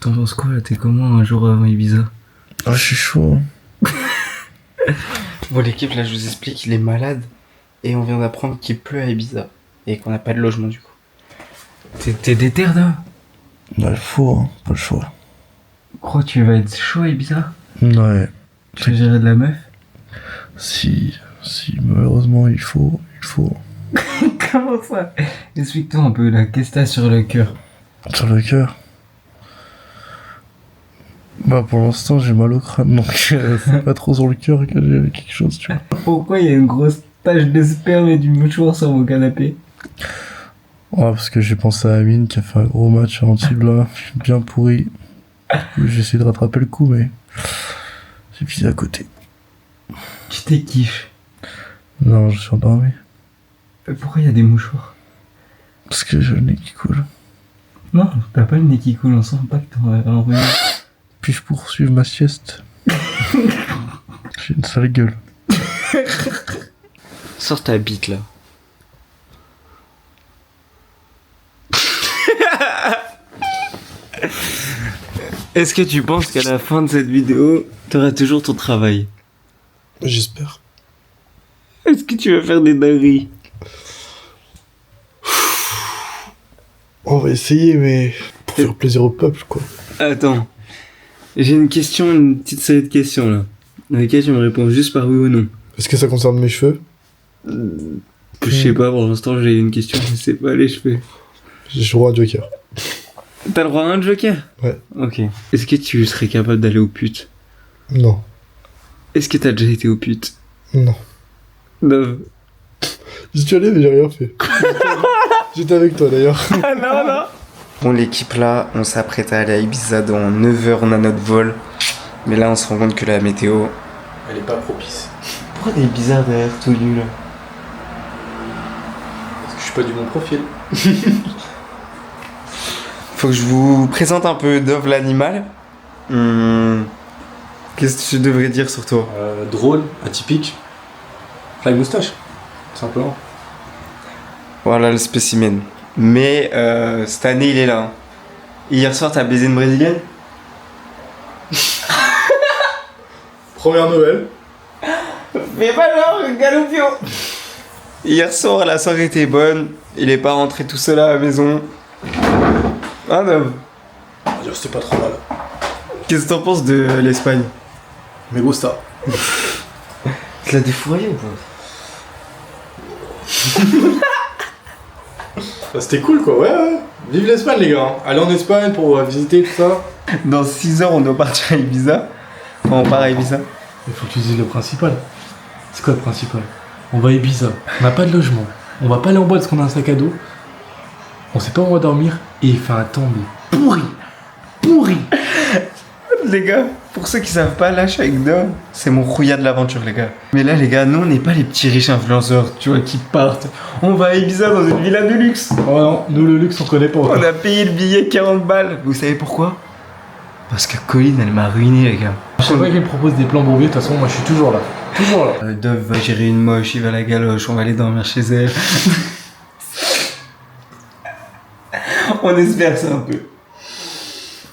T'en penses quoi là? T'es comment un jour avant Ibiza? Ah, je suis chaud. Bon, l'équipe, là, je vous explique, il est malade. Et on vient d'apprendre qu'il pleut à Ibiza. Et qu'on n'a pas de logement, du coup. T'es déter, là? Bah, il faut, hein. Pas le choix. Crois que tu vas être chaud à Ibiza? Ouais. Tu vas gérer de la meuf? Si, malheureusement, il faut. Comment ça? Explique-toi un peu, là. Qu'est-ce que t'as sur le cœur? Sur le cœur. Bah, pour l'instant, j'ai mal au crâne, donc c'est pas trop sur le cœur que j'ai quelque chose, tu vois. Pourquoi il y a une grosse tache de sperme et du mouchoir sur mon canapé? Ouais, parce que j'ai pensé à Amine qui a fait un gros match à Antibes, là, bien pourri. J'ai essayé de rattraper le coup, mais j'ai fini à côté. Tu t'es kiffé. Non, je suis endormi. Pourquoi il y a des mouchoirs? Parce que j'ai le nez qui coule. Non, t'as pas le nez qui coule, on sent pas que t'en as enrhumé. Puis-je poursuivre ma sieste? J'ai une sale gueule. Sors ta bite là. Est-ce que tu penses qu'à la fin de cette vidéo, t'auras toujours ton travail? J'espère. Est-ce que tu vas faire des dingueries? On va essayer, mais pour faire plaisir au peuple, quoi. Attends. J'ai une question, une petite série de questions là. Dans lesquelles tu me réponds juste par oui ou non. Est-ce que ça concerne mes cheveux? Je sais pas, pour l'instant j'ai une question, je sais pas les cheveux. J'ai droit à un joker. T'as le droit à un joker? Ouais. Ok. Est-ce que tu serais capable d'aller aux putes? Non. Est-ce que t'as déjà été aux putes? Non. Non. J'y suis allé, mais j'ai rien fait. J'étais avec toi d'ailleurs. Ah non, non. Bon, l'équipe là, on s'apprête à aller à Ibiza dans 9 heures, on a notre vol. Mais là, on se rend compte que la météo. Elle est pas propice. Pourquoi t'es bizarre derrière tout nu là? Parce que je suis pas du bon profil. Faut que je vous présente un peu Dove l'animal. Qu'est-ce que je devrais dire sur toi? Drôle, atypique. Fly moustache, simplement. Voilà le spécimen. Mais cette année, il est là. Hier soir, t'as baisé une brésilienne? Première Noël. Mais pas genre, Galopio! Hier soir, la soirée était bonne. Il est pas rentré tout seul à la maison. Ah non. On va dire que c'était pas trop mal. Qu'est-ce que t'en penses de l'Espagne? Mais gusta. Tu l'as défouraillé ou pas? C'était cool quoi, ouais. Vive l'Espagne les gars. Allez en Espagne pour visiter tout ça. Dans 6 heures, on doit partir à Ibiza. Enfin, on part à Ibiza. Il faut que tu dises le principal. C'est quoi le principal? On va à Ibiza, on n'a pas de logement, on va pas aller en boîte parce qu'on a un sac à dos, on sait pas où on va dormir, et il fait un temps mais pourri. Les gars, pour ceux qui savent pas, là, je suis avec Dom. C'est mon rouillard de l'aventure, les gars. Mais là, les gars, nous, on n'est pas les petits riches influenceurs, tu vois, qui partent. On va à Ibiza dans une villa de luxe. Oh non, nous le luxe on connaît pas. On a payé le billet 40 balles. Vous savez pourquoi? Parce que Colline, elle m'a ruiné, les gars. Je sais pas qu'il me propose des plans bourbiers, de toute façon moi je suis toujours là. Dove va gérer une moche, il va à la galoche, on va aller dormir chez elle. On espère ça un peu.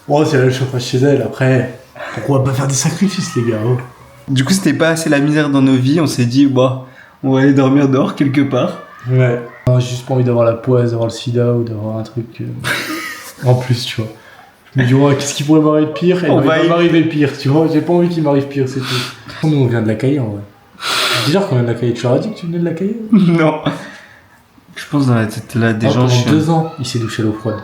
Bon, si elle a le chauffage chez elle, après, pourquoi pas faire des sacrifices les gars oh. Du coup, c'était pas assez la misère dans nos vies, on s'est dit, bah, on va aller dormir dehors quelque part. Ouais. Non, j'ai juste pas envie d'avoir la poisse, d'avoir le sida ou d'avoir un truc en plus, tu vois. Je me dis, ouais, qu'est-ce qui pourrait m'arriver de pire? Et il va m'arriver le pire, tu vois. J'ai pas envie qu'il m'arrive pire, c'est tout. Nous, on vient de la Caille en vrai. Déjà qu'on vient de la Caille, tu leur as dit que tu venais de la Caille? Non. Je pense dans la tête là des gens pendant chiants. 2 ans, il s'est douché l'eau froide.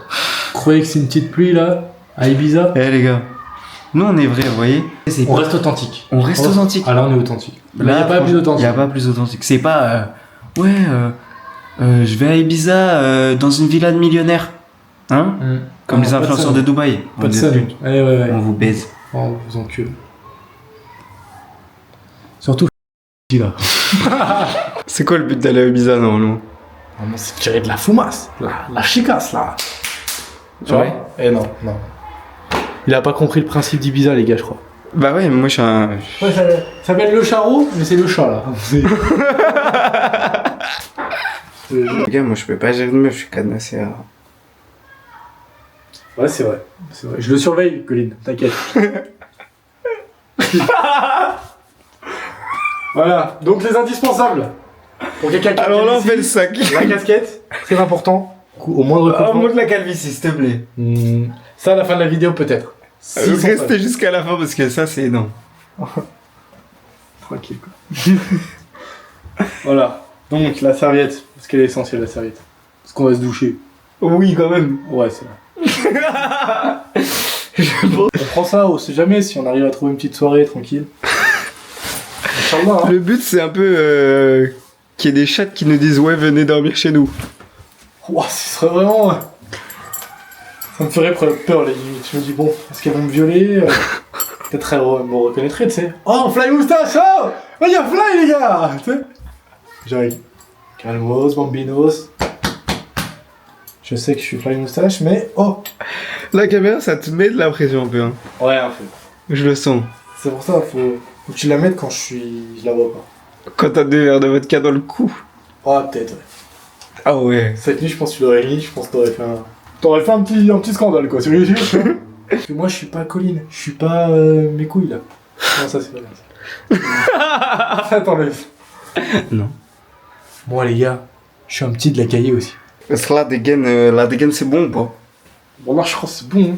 Vous croyez que c'est une petite pluie là, à Ibiza? Eh les gars, nous on est vrais, vous voyez? On reste authentique. On reste authentique. Ah là, on est authentique. Là, il n'y a pas plus authentique. Il n'y a pas plus authentique. C'est pas, je vais à Ibiza dans une villa de millionnaires. Hein? Comme les influenceurs de Dubaï. Pas de ça. Ouais. On vous baise. Oh, on vous encule. Surtout là. C'est quoi le but d'aller à Ibiza normalement? Normalement, c'est de tirer de la fumasse. La chicasse là. Tu vois? Eh non. Il a pas compris le principe d'Ibiza, les gars, je crois. Bah ouais, mais moi je suis un. Ouais, ça s'appelle le charreau, mais c'est le chat là. Les gars, moi je peux pas gérer de meuf, je suis cadenassé à. Ouais, c'est vrai. C'est vrai. Je le surveille, Colline, t'inquiète. Voilà, donc les indispensables. Pour quelqu'un qui Alors là, on fait le sac. La casquette, très important. Au moindre Oh, confort. montre la calvitie, s'il te plaît. Ça, à la fin de la vidéo, peut-être. Restez jusqu'à la fin parce que ça, c'est énorme. Tranquille, quoi. Voilà. Donc, la serviette. Parce qu'elle est essentielle, la serviette. Parce qu'on va se doucher. Oui, quand même. Ouais, c'est vrai. On prend ça, on sait jamais si on arrive à trouver une petite soirée tranquille. Inch'Allah, hein. Le but, c'est un peu qu'il y ait des chats qui nous disent ouais, venez dormir chez nous. Ouah, ce serait vraiment. Ça me ferait peur, les limites. Je me dis, bon, est-ce qu'elles vont me violer Peut-être elles me reconnaîtraient, tu sais. Oh, Fly Moustache, oh il y a Fly, les gars tu sais. J'arrive. Calmos, bambinos. Je sais que je suis Fly Moustache, mais oh. La caméra, ça te met de la pression un peu. Hein. Ouais, un peu. Je le sens. C'est pour ça, faut que tu la mettes quand je la vois pas. Quand t'as 2 verres de vodka dans le cou. Oh, peut-être, ouais. Ah ouais. Cette nuit, je pense que tu l'aurais mis, je pense que t'aurais fait un... T'aurais fait un petit scandale, quoi, sérieux. Parce que moi, je suis pas Colline, je suis pas mes couilles, là. Non, ça, c'est pas bien, ça. Attends, laisse. Non. Moi, les gars, je suis un petit de la cahier aussi. Est-ce que la dégaine, c'est bon ou pas? Bon, là, je crois que c'est bon. Hein.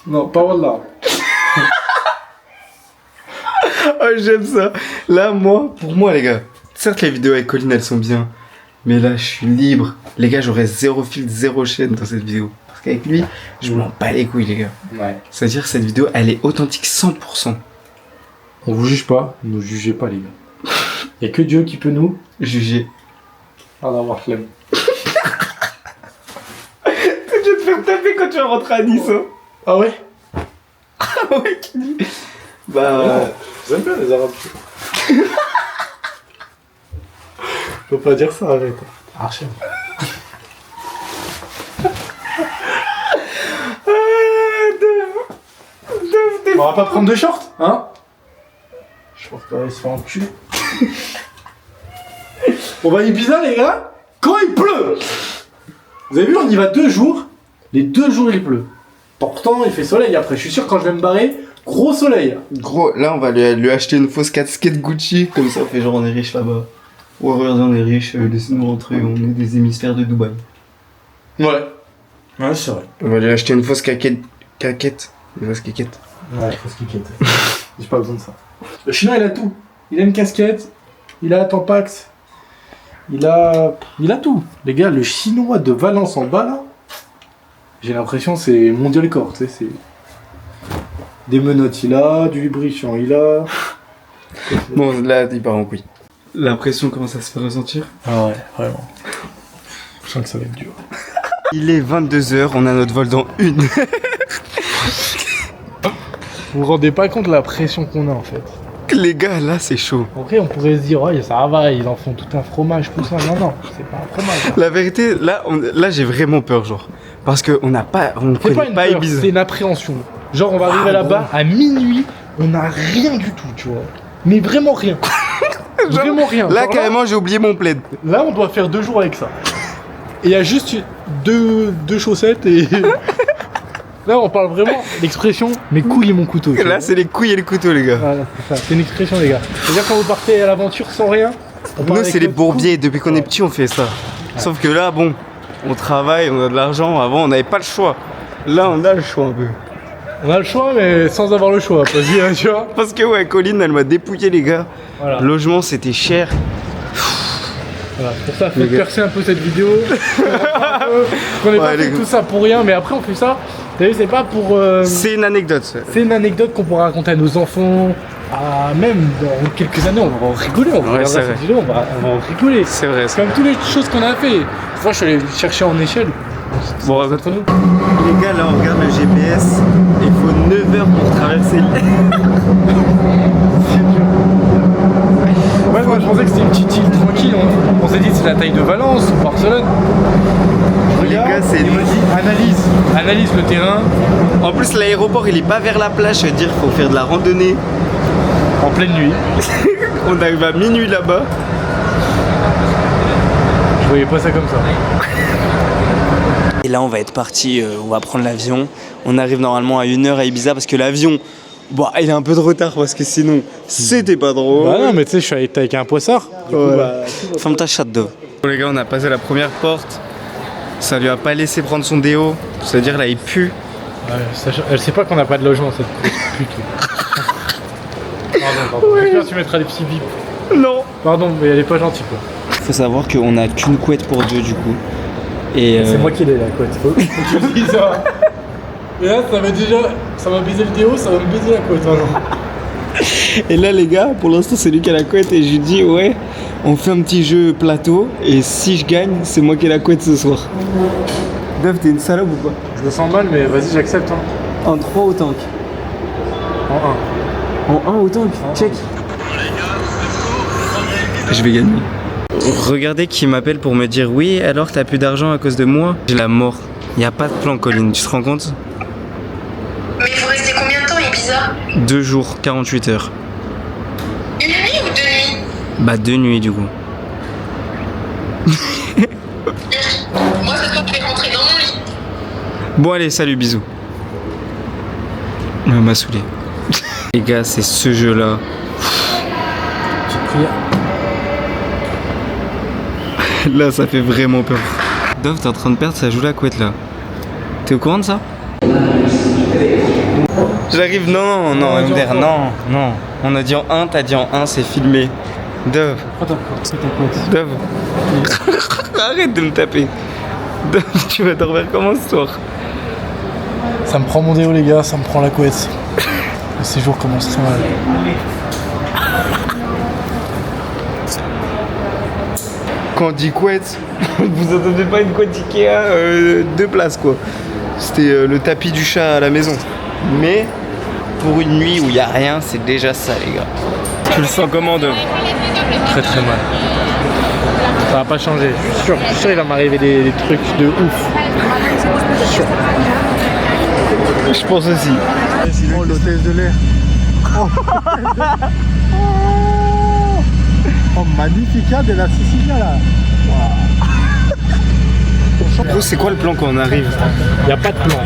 Non, pas voilà. Oh, j'aime ça. Là, pour moi, les gars, certes, les vidéos avec Colline, elles sont bien. Mais là, je suis libre. Les gars, j'aurai 0 filtre, 0 chaîne dans cette vidéo. Parce qu'avec lui, je m'en bats les couilles, les gars. Ouais. C'est-à-dire que cette vidéo, elle est authentique 100%. On vous juge pas, ne nous jugez pas, les gars. Y'a que Dieu qui peut nous Juger. en avoir flemme. Tu vas te faire taper quand tu vas rentrer à Nice. Hein. Ah ouais? Ah ouais, qui dit? Bah. J'aime bien les arabes. Faut pas dire ça, arrête. Archem. On va pas prendre de short, hein? Je pense qu'on va se faire enculer. On va à Ibiza, les gars, quand il pleut! Vous avez vu, on y va 2 jours. Les 2 jours, il pleut. Pourtant, il fait soleil après. Je suis sûr, quand je vais me barrer, gros soleil. Gros, là, on va lui acheter une fausse casquette Gucci. Comme ça, on fait genre, on est riche là-bas. Ouais, regardez, on est riche, laissez-nous rentrer, on est des hémisphères de Dubaï. Ouais. Ouais, c'est vrai. On va lui acheter une fausse caquette. Une fausse caquette. Ouais, faut se cliquer. J'ai pas besoin de ça. Le chinois, il a tout. Il a une casquette, il a un Tampax, il a tout. Les gars, le chinois de Valence en bas, là, j'ai l'impression que c'est mondial corps, tu sais, c'est... Des menottes, il a, du lubrifiant, il a... Bon, là, il part en couille. La pression commence à se faire ressentir. Ah ouais, vraiment. Je sens que ça va être dur. Il est 22h, on a notre vol dans 1. Vous vous rendez pas compte de la pression qu'on a, en fait. Les gars, là, c'est chaud. Après, on pourrait se dire, ouais, ça va, ils en font tout un fromage, tout ça. Non, c'est pas un fromage. Hein. La vérité, là j'ai vraiment peur, genre. Parce qu'on n'a pas... On C'est pas connaît une pas peur, Ibiza. c'est une appréhension. Genre, on va arriver là-bas, à minuit, on n'a rien du tout, tu vois. Mais vraiment rien. Vraiment rien. Là, Genre carrément, j'ai oublié mon plaid. Là, on doit faire 2 jours avec ça. Et il y a juste deux chaussettes et... Là, on parle vraiment l'expression « mes couilles et mon couteau ». Là, c'est les couilles et le couteau, les gars. Voilà, c'est ça. C'est une expression, les gars. C'est-à-dire quand vous partez à l'aventure sans rien... Nous, c'est les bourbiers. Depuis qu'on est petit, on fait ça. Sauf que là, bon, on travaille, on a de l'argent. Avant, on n'avait pas le choix. Là, on a le choix un peu. On a le choix, mais sans avoir le choix. Parce que, tu vois. Parce que, ouais, Colline, elle m'a dépouillé, les gars. Voilà. Logement, c'était cher. Voilà, pour ça, faut Les gars. percer un peu cette vidéo. On n'est pas les fait gars. tout ça pour rien, mais après on fait ça. Vous savez, c'est pas pour. C'est une anecdote. C'est une anecdote qu'on pourra raconter à nos enfants. Même dans quelques années, on va en rigoler. On va regarder c'est cette vrai. vidéo, on va en rigoler. C'est vrai. C'est comme toutes les choses qu'on a fait. Moi, je suis allé chercher en échelle. Bon, C'est entre nous. les gars, là, on regarde le GPS. Il faut 9 heures pour traverser Ouais, moi je pensais que c'était une petite île tranquille. On s'est dit c'est la taille de Valence ou Barcelone. Les gars, c'est... Il me dit analyse le terrain En plus, l'aéroport, il est pas vers la plage. Ça veut dire qu'il faut faire de la randonnée. en pleine nuit. On arrive à minuit là-bas. Je voyais pas ça comme ça. Et là on va être parti, on va prendre l'avion. On arrive normalement à 1h à Ibiza parce que l'avion, bon, il a un peu de retard parce que sinon c'était pas drôle. Bah non mais tu sais je suis avec un poissard. Du coup, Ferme ta chatte d'eau. Bon les gars, on a passé la première porte. Ça lui a pas laissé prendre son déo. C'est-à-dire là il pue. Ouais, elle sait pas qu'on a pas de logement cette pute. Pardon. Ouais. J'espère que tu mettras des petits bips. Non. Pardon, mais elle est pas gentille quoi. Faut savoir qu'on a qu'une couette pour deux du coup. Et c'est moi qui l'ai la couette. Faut que je dise ça. Et là ça m'a baisé le déo, ça va me baiser la couette maintenant. Et là les gars, pour l'instant c'est lui qui a la couette et je lui dis ouais, on fait un petit jeu plateau et si je gagne, c'est moi qui ai la couette ce soir. Dove, t'es une salope ou pas? Je me sens mal mais vas-y j'accepte hein. En 3 au tank. En 1 au tank, check. Je vais gagner. Regardez qui m'appelle pour me dire oui, alors t'as plus d'argent à cause de moi. J'ai la mort. Y a pas de plan, Colline, tu te rends compte? Mais vous restez combien de temps, Ibiza? 2 jours, 48 heures. Une nuit ou 2 nuits? Bah 2 nuits du coup. Moi, ce soir, je vais rentrer dans mon lit. Bon allez, salut, bisous. Elle m'a saoulé. Les gars, c'est ce jeu-là. Petite prière. Là, ça fait vraiment peur. Dove, t'es en train de perdre, ça joue la couette là. T'es au courant de ça? J'arrive, non, MDR, non. On a dit en 1, t'as dit en 1, c'est filmé. Dove. Dove. Arrête de me taper. Dove, tu vas dormir comment ce soir? Ça me prend mon déo les gars, ça me prend la couette. Le séjour commence très mal. Quand on dit couette, vous attendez pas une couette Ikea 2 places quoi. C'était le tapis du chat à la maison. Mais pour une nuit où il n'y a rien, c'est déjà ça les gars. Tu le sens comment Dove? Très très mal. Ça va pas changer, je suis sûr il va m'arriver des trucs de ouf. Je pense aussi. Oh l'hôtesse de l'air. Oh magnifica de la Sicilia là. Gros, c'est quoi le plan quand on arrive? Y a pas de plan.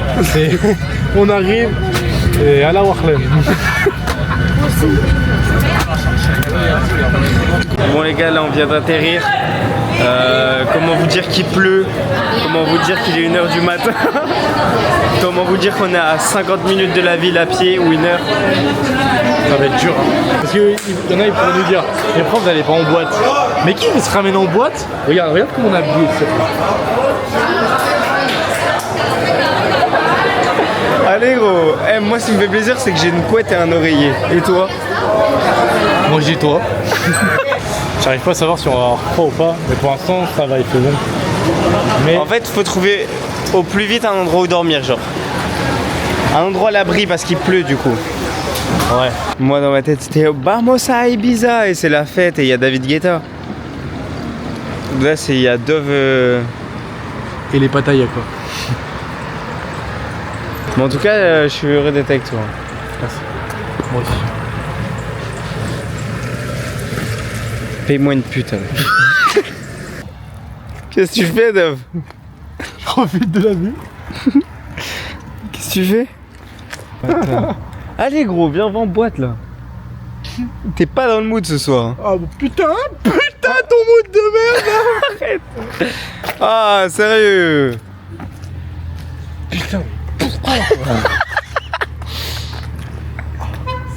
On arrive et à la Warlem. Bon les gars, là on vient d'atterrir. Comment vous dire qu'il pleut? Comment vous dire qu'il est 1h du matin? Comment vous dire qu'on est à 50 minutes de la ville à pied ou 1 heure? Ça va être dur hein. Parce qu'il y en a ils pourraient nous dire les profs vous allez pas en boîte. Mais qui se ramène en boîte? Regarde comment on a habillé cette fois. Allez gros, moi ce qui me fait plaisir c'est que j'ai une couette et un oreiller. Et toi? Moi je dis toi. J'arrive pas à savoir si on va avoir froid ou pas, mais pour l'instant ça va, il fait bon. Mais En fait faut trouver au plus vite un endroit où dormir, genre. Un endroit à l'abri parce qu'il pleut du coup. ouais. Moi dans ma tête c'était vamos a Ibiza et c'est la fête et il y a David Guetta. Là c'est il y a Dove. Et les patailles quoi. Mais en tout cas je suis heureux d'être avec toi. Merci. Moi aussi. Paye-moi une pute alors. Qu'est-ce que tu fais Dove? Je profite de la vue. Qu'est-ce que tu fais? Allez gros, viens, va en boîte là. T'es pas dans le mood ce soir. Ah putain ton mood de merde là. Arrête. Ah sérieux. Putain, pourquoi?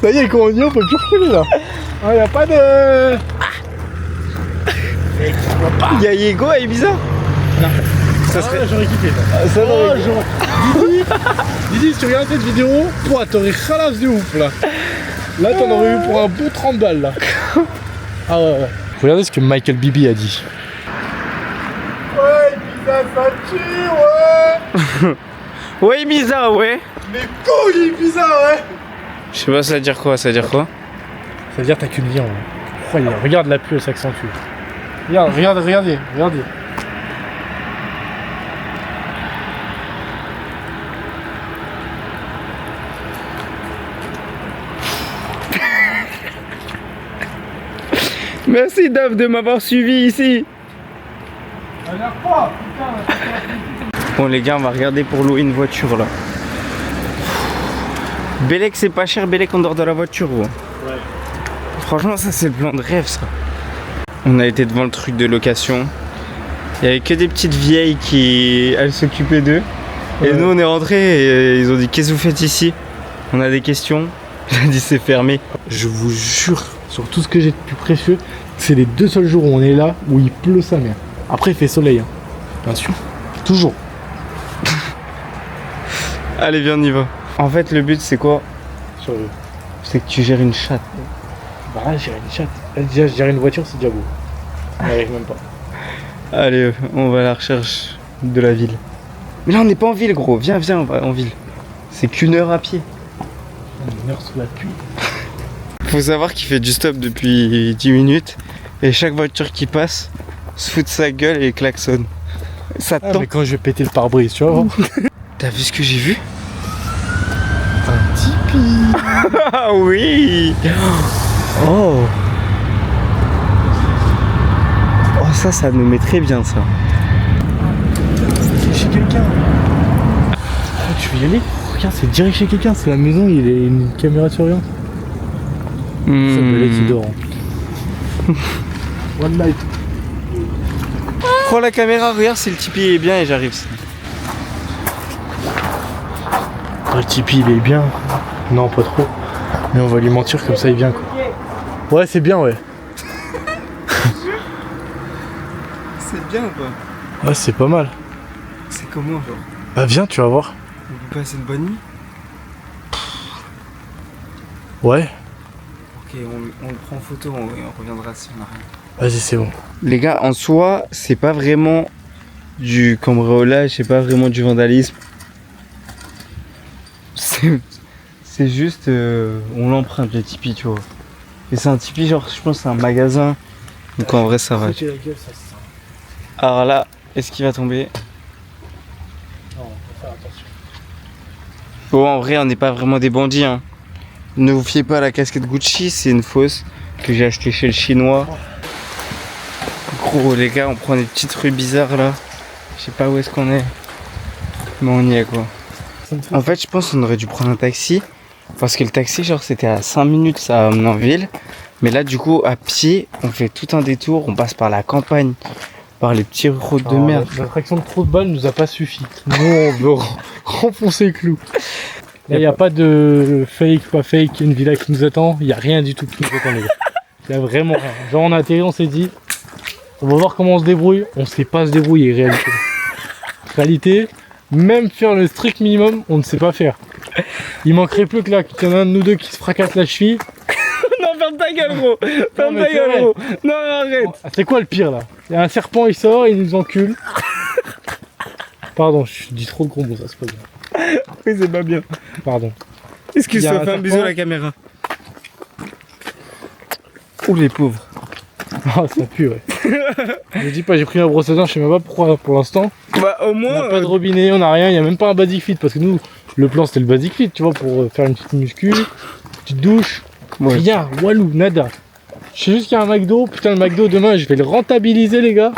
Ça y est, quand on y est, on peut plus reculer là. Ah, y'a pas de. Y'a Yego à Ibiza? Non. Ça serait. Ah, j'aurais kiffé. Ça Oh, Didi, si tu regardes cette vidéo, toi, t'aurais ralasse de ouf là. Là, t'en aurais eu pour un beau 30 balles là. Ah ouais. Regardez ce que Michael Bibi a dit. Ouais, Ibiza, ça tue, ouais. Ouais Ibiza, ouais. Mais couilles, Ibiza, ouais. Je sais pas ça veut dire quoi, Ça veut dire t'as qu'une vie en vrai. Regarde la pluie, elle s'accentue. Regardez. Merci Dove de m'avoir suivi ici. Ça a l'air pas, putain. Bon les gars, on va regarder pour louer une voiture là. Bélec c'est pas cher, Bélec on dort de la voiture gros. Ouais. Franchement ça c'est le plan de rêve ça. On a été devant le truc de location. Il y avait que des petites vieilles qui... Elles s'occupaient d'eux. Et nous on est rentrés et ils ont dit qu'est-ce que vous faites ici? On a des questions. J'ai dit c'est fermé. Je vous jure, sur tout ce que j'ai de plus précieux, c'est les 2 seuls jours où on est là, où il pleut sa mère. Après il fait soleil, hein. Bien sûr. Toujours. Allez viens on y va. En fait le but c'est quoi? Sérieux. C'est que tu gères une chatte. Bah là, gérer une chatte. Déjà, gérer une voiture, c'est déjà beau. On n'y arrive même pas. Allez on va à la recherche de la ville. Mais là on n'est pas en ville gros, viens on va en ville. C'est qu'1 heure à pied. Une heure sous la pluie. Faut savoir qu'il fait du stop depuis 10 minutes et chaque voiture qui passe se fout de sa gueule et klaxonne. Ça Ah, tend. mais quand je vais péter le pare-brise, tu vois. T'as vu ce que j'ai vu? Un Tipeee. Ah oui. Oh. Oh ça nous met très bien ça. C'est chez quelqu'un. Oh, tu veux y aller? Regarde, c'est direct chez quelqu'un. C'est la maison, il y a une caméra de surveillance. Ça me qui dort. Hein. One night. Prends la caméra, regarde si le Tipeee est bien et j'arrive. Oh, le Tipeee, il est bien. Non, pas trop. Mais on va lui mentir comme ça, il vient quoi. Ouais, c'est bien, ouais. C'est bien ou pas? Ouais, c'est pas mal. C'est comment genre? Bah, viens, tu vas voir. On peut passer une bonne nuit? Ouais. Ok, on le prend en photo et on reviendra si on a rien. Vas-y, c'est bon. Les gars, en soi, c'est pas vraiment du cambriolage, c'est pas vraiment du vandalisme. C'est juste, on l'emprunte le Tipeee, tu vois. Et c'est un Tipeee, genre, je pense que c'est un magasin. Donc en vrai, ça va. Alors là, est-ce qu'il va tomber? Non, faut faire attention. Bon, en vrai, on n'est pas vraiment des bandits, hein. Ne vous fiez pas à la casquette Gucci, c'est une fausse que j'ai achetée chez le chinois. Gros, les gars, on prend des petites rues bizarres là. Je sais pas où est-ce qu'on est. Mais on y est quoi. En fait, je pense qu'on aurait dû prendre un taxi. Parce que le taxi, genre, c'était à 5 minutes, ça amener en ville. Mais là, du coup, à pied, on fait tout un détour. On passe par la campagne, par les petits routes de merde. L'attraction de trop de balles nous a pas suffi. Nous, on veut renfoncer le clou. Là, il n'y a pas de fake, pas fake, une villa qui nous attend. Il n'y a rien du tout qui nous attend, les gars. Il n'y a vraiment rien. Genre, on a atterri, on s'est dit, on va voir comment on se débrouille. On sait pas se débrouiller, réalité. Réalité, même faire le strict minimum, on ne sait pas faire. Il manquerait plus que là, qu'il y en a un de nous deux qui se fracasse la cheville. Non, ferme ta gueule, gros. Ferme mais ta c'est gueule, vrai. gros. Non, arrête. C'est quoi le pire là? Il y a un serpent, il sort, il nous encule. Pardon, je dis trop de gros mots, ça c'est pas bien. Oui, c'est pas bien. Pardon. Il y Excuse-toi, a un fais un bisou serpent. à la caméra. Ouh, les pauvres. Ah, ça pue, ouais. Je dis pas, j'ai pris ma brosse à dents, je sais même pas pourquoi pour l'instant. Bah, au On moins. n'a pas de robinet, on n'a rien, il n'y a même pas un basic fit parce que nous, le plan c'était le basic fit, tu vois, pour faire une petite muscu, une petite douche. Ouais. Rien, walou, nada. Je sais juste qu'il y a un McDo, putain, le McDo demain je vais le rentabiliser, les gars.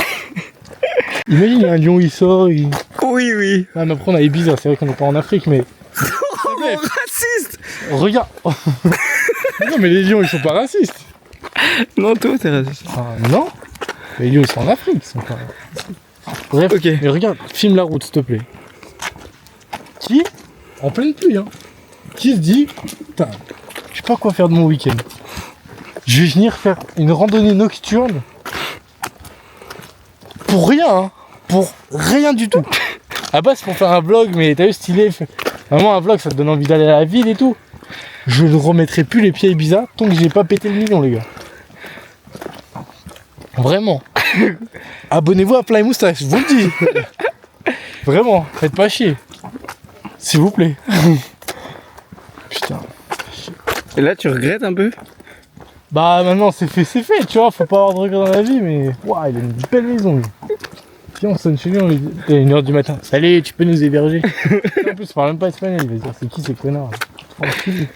Imagine, il y a un lion, il sort, il. Oui, oui. Ah, mais après on a Ibiza, c'est vrai qu'on n'est pas en Afrique, mais. Oh, mon raciste. Regarde. Non, mais les lions ils sont pas racistes. Non, toi, t'es raciste. Ah, non. Les lions ils sont en Afrique, ils sont pas. Bref, Ok. mais regarde, filme la route s'il te plaît. Qui, en pleine pluie, hein, qui se dit, putain, je sais pas quoi faire de mon week-end. Je vais venir faire une randonnée nocturne pour rien, hein, pour rien du tout. À base, c'est pour faire un vlog, mais t'as vu, stylé. Vraiment, un vlog, ça te donne envie d'aller à la ville et tout. Je ne remettrai plus les pieds à Ibiza tant que j'ai pas pété le million, les gars. Vraiment. Abonnez-vous à Plein Moustache, je vous le dis. Vraiment, faites pas chier. S'il vous plaît. Putain. Et là, tu regrettes un peu? Bah maintenant c'est fait, tu vois, faut pas avoir de regrets dans la vie, mais... Ouah, il a une belle maison, lui. Tiens, on sonne chez lui, on lui dit... Il est 1h du matin. Salut, tu peux nous héberger? En plus, il parle même pas espagnol, il va dire, c'est qui ces connards? Tranquille.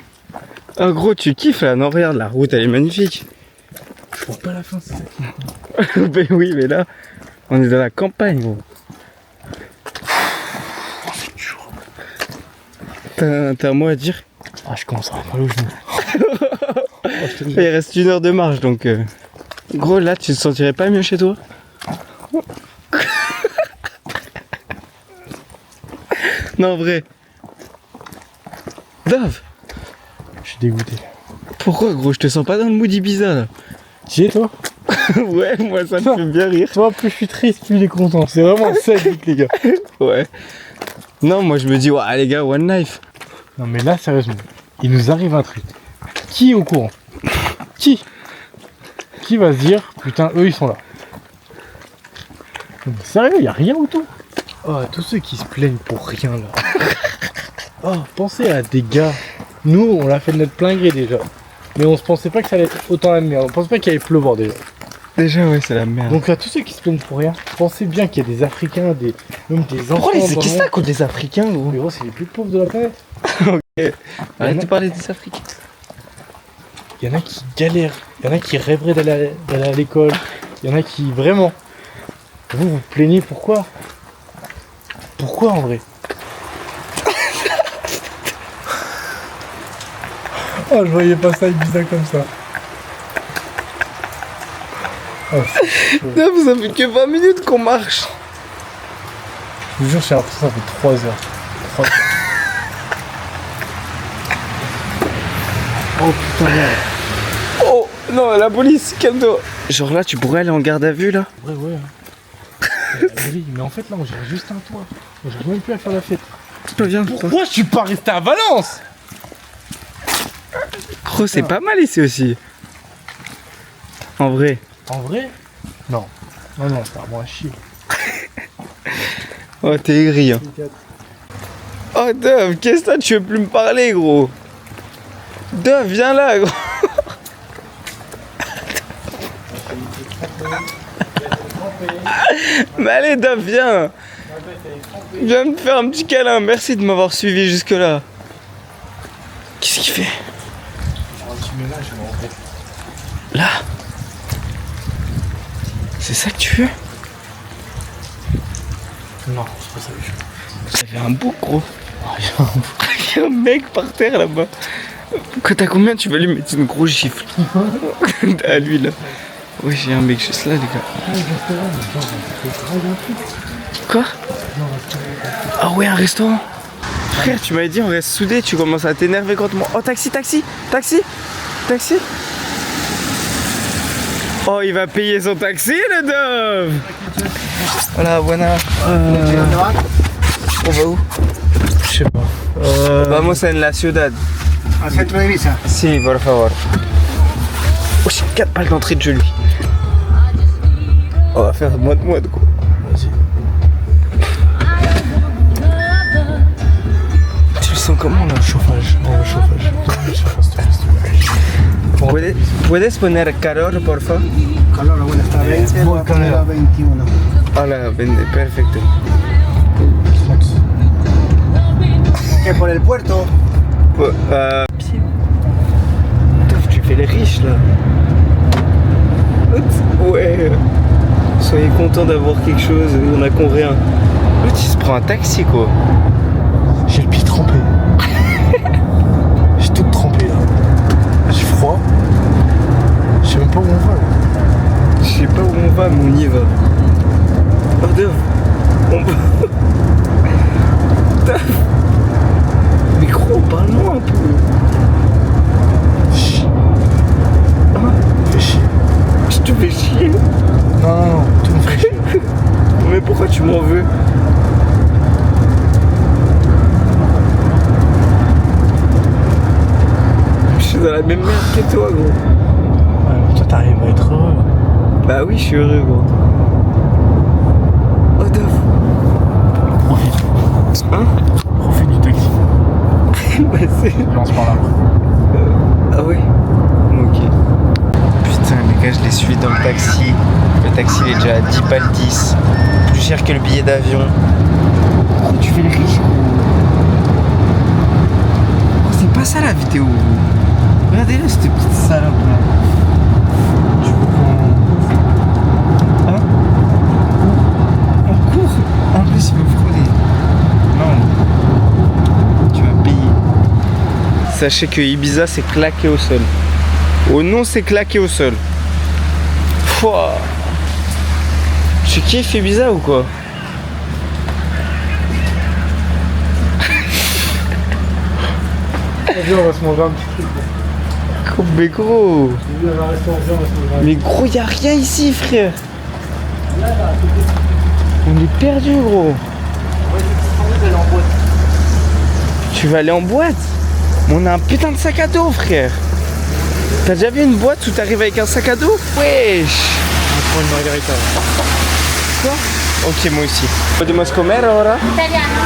Ah, gros, tu kiffes là? Non, regarde, la route, elle est magnifique. Je vois pas la fin, c'est ça. Ben oui, mais là, on est dans la campagne, gros. T'as un mot à dire? Ah, je commence à avoir mal au genou. Il reste 1 heure de marche donc. Gros, là, tu te sentirais pas mieux chez toi? Non, en vrai. Dave, Je suis dégoûté. pourquoi, gros? Je te sens pas dans le mood Ibiza là. Tu es toi? Ouais, moi ça me fait bien rire. Toi, plus je suis triste, plus il est content. C'est vraiment ça, les gars. Ouais. Non, moi je me dis, ouais, les gars, one life. Non, mais là, sérieusement, il nous arrive un truc. Qui est au courant? Qui va se dire, putain, eux, ils sont là? Non, mais sérieux, il a rien autour. Oh, tous ceux qui se plaignent pour rien, là. Oh, pensez à des gars. Nous, on l'a fait de notre plein gré déjà. Mais on se pensait pas que ça allait être autant la merde. On pensait pas qu'il allait pleuvoir déjà. Déjà, ouais, c'est la merde. Donc à tous ceux qui se plaignent pour rien, pensez bien qu'il y a des Africains, même des enfants. Pourquoi qu'est-ce que dans t'as contre les Africains, le gros? monde. Mais gros, c'est les plus pauvres de la planète. Arrête de parler des Africains. Il y en a qui galèrent, il y en a qui rêveraient d'aller à l'école, il y en a qui vraiment. Vous vous plaignez pourquoi? Pourquoi en vrai? Oh, je voyais pas ça Ibiza comme ça. Oh, Non, ça fait que 20 minutes qu'on marche. je vous jure, j'ai l'impression que ça fait 3 heures. 3 heures. Oh putain, merde. Oh, non, la police, calme-toi. Genre là, tu pourrais aller en garde à vue là? Ouais, ouais. Oui, mais en fait, là, on gère juste un toit. On gère même plus à faire la fête. Viens, Pourquoi je suis pas resté à Valence? Gros, c'est pas mal ici aussi. En vrai. En vrai? Non. Non, non, c'est vraiment à chier. Oh, t'es aigri, hein. Oh, Dove, qu'est-ce que t'as? Tu veux plus me parler, gros? Dove, viens là, gros. Mais allez, Dove, viens. Viens me faire un petit câlin. Merci de m'avoir suivi jusque-là. Qu'est-ce qu'il fait? Là? C'est ça que tu veux? Non, c'est pas ça que je veux. Ça fait un bouc, gros. Il y a un mec par terre là-bas. Quand t'as combien, tu vas lui mettre une grosse gifle. À lui là. Oui, j'ai un mec juste là, les gars. Quoi? Ah ouais, un restaurant. Frère, tu m'avais dit on reste soudés, tu commences à t'énerver contre moi. Oh, taxi, taxi, taxi, taxi. Oh, il va payer son taxi, le Dove. Voilà, voilà. On va où? Je sais pas. Vamos en la ciudad. Al centro de Ibiza. Si, por favor. Oh, j'ai 4 balles d'entrée de jeu, lui. On va faire moite-moite, quoi. Vas-y. Tu le sens comment, là? Chauffage. Oh, le chauffage. Le chauffage, s'il te plaît. ¿Puedes poner calor, por favor? Calor, bueno, está 20, voy a poner a 21. Hola, perfecto. Que por el puerto. Tu fais les riches, là. Ouais. Soyez contents d'avoir quelque chose, on a qu'on rien. L'autre, il se prend un taxi, quoi. J'ai le pied trempé. J'ai tout trempé là. J'ai froid. Je sais même pas où on va là. Je sais pas où on va, mais on y va. Oh, Dove, on va... Dove. Mais gros, parle-moi un peu. Chut. Hein? Fais chier. Je te fais chier. Non, non, non, tout me fait chier. Mais pourquoi tu m'en veux? Je suis dans la même merde que toi, gros. Ouais, mais toi t'arrives à être heureux. Bah oui, je suis heureux, gros. Oh, Dove. Profite. Hein? Profite du taxi. Bah c'est... Lance par là. Ah ouais? Ok. Putain, les gars, je les suis dans le taxi. Le taxi, il est déjà à 10 balles 10. Plus cher que le billet d'avion. Oh, tu fais le riche, gros. Oh, c'est pas ça la vidéo. Regardez-le, cette petite salope là. Tu veux qu'on. Hein? On court? En plus, il veut frauder. Non. Tu vas payer. sachez que Ibiza c'est claqué au sol. Oh non, c'est claqué au sol. Pouah. Tu kiffes Ibiza ou quoi? Viens, on va se manger un petit truc. Mais gros, Viens, on va rester, on va se manger un mais gros, y a rien ici, frère. On est perdu, gros. Tu vas aller en boîte? Mais on a un putain de sac à dos, frère. T'as déjà vu une boîte où t'arrives avec un sac à dos? Wesh. On prend une margarita. Quoi? Ok, moi aussi. Podemos comer ahora? Italiano.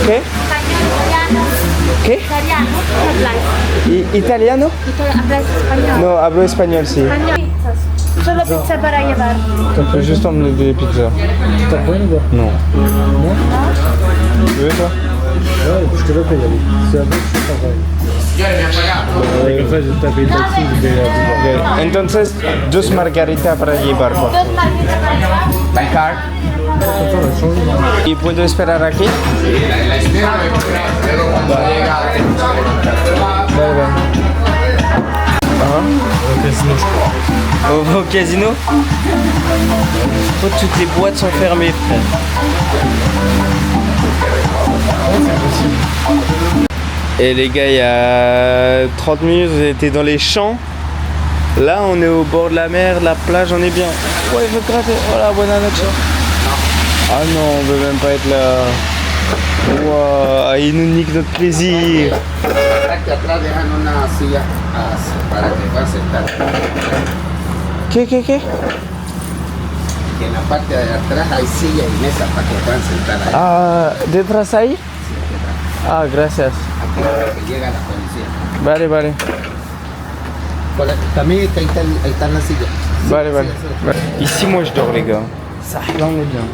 ¿Qué? Italiano. ¿Qué? Italiano. Hablas. ¿Italiano? Hablas español. No, hablo español, sí. Español. Pizzas. Solo pizza para llevar. On peut juste emmener des pizzas. T'as pas une ou pas? Non. Non? Tu veux, toi? Ouais, je te le paye, allez. C'est un peu que je travaille. Comme ça, je vais taper le taxi, je vais payer la pizza. Entonces, dos margaritas para llevar, por favor. Dos margaritas para llevar. My card. Comme ça, on a changé. ¿Y puedo esperar aquí? Vale, vale. Casino, je crois. Au casino? Oh, toutes les boîtes sont fermées, frère. Et les gars, il y a 30 minutes, vous étiez dans les champs. Là, on est au bord de la mer, la plage, on est bien. Ouais, il veut gratter. Voilà, buena noche. Ah non, on veut même pas être là. Wow, il nous nique notre plaisir. Aquí atrás dejan una silla para que puedan sentar. ¿Qué? Y en la parte de atrás hay sillas y mesas para que puedan sentar ahí. Ah, ¿detrás ahí? Ah, gracias. Aquí hasta que llega la policía. Vale. También ahí están las sillas. Vale. Ici, moi, je dors, les gars. Ça, là, on est bien.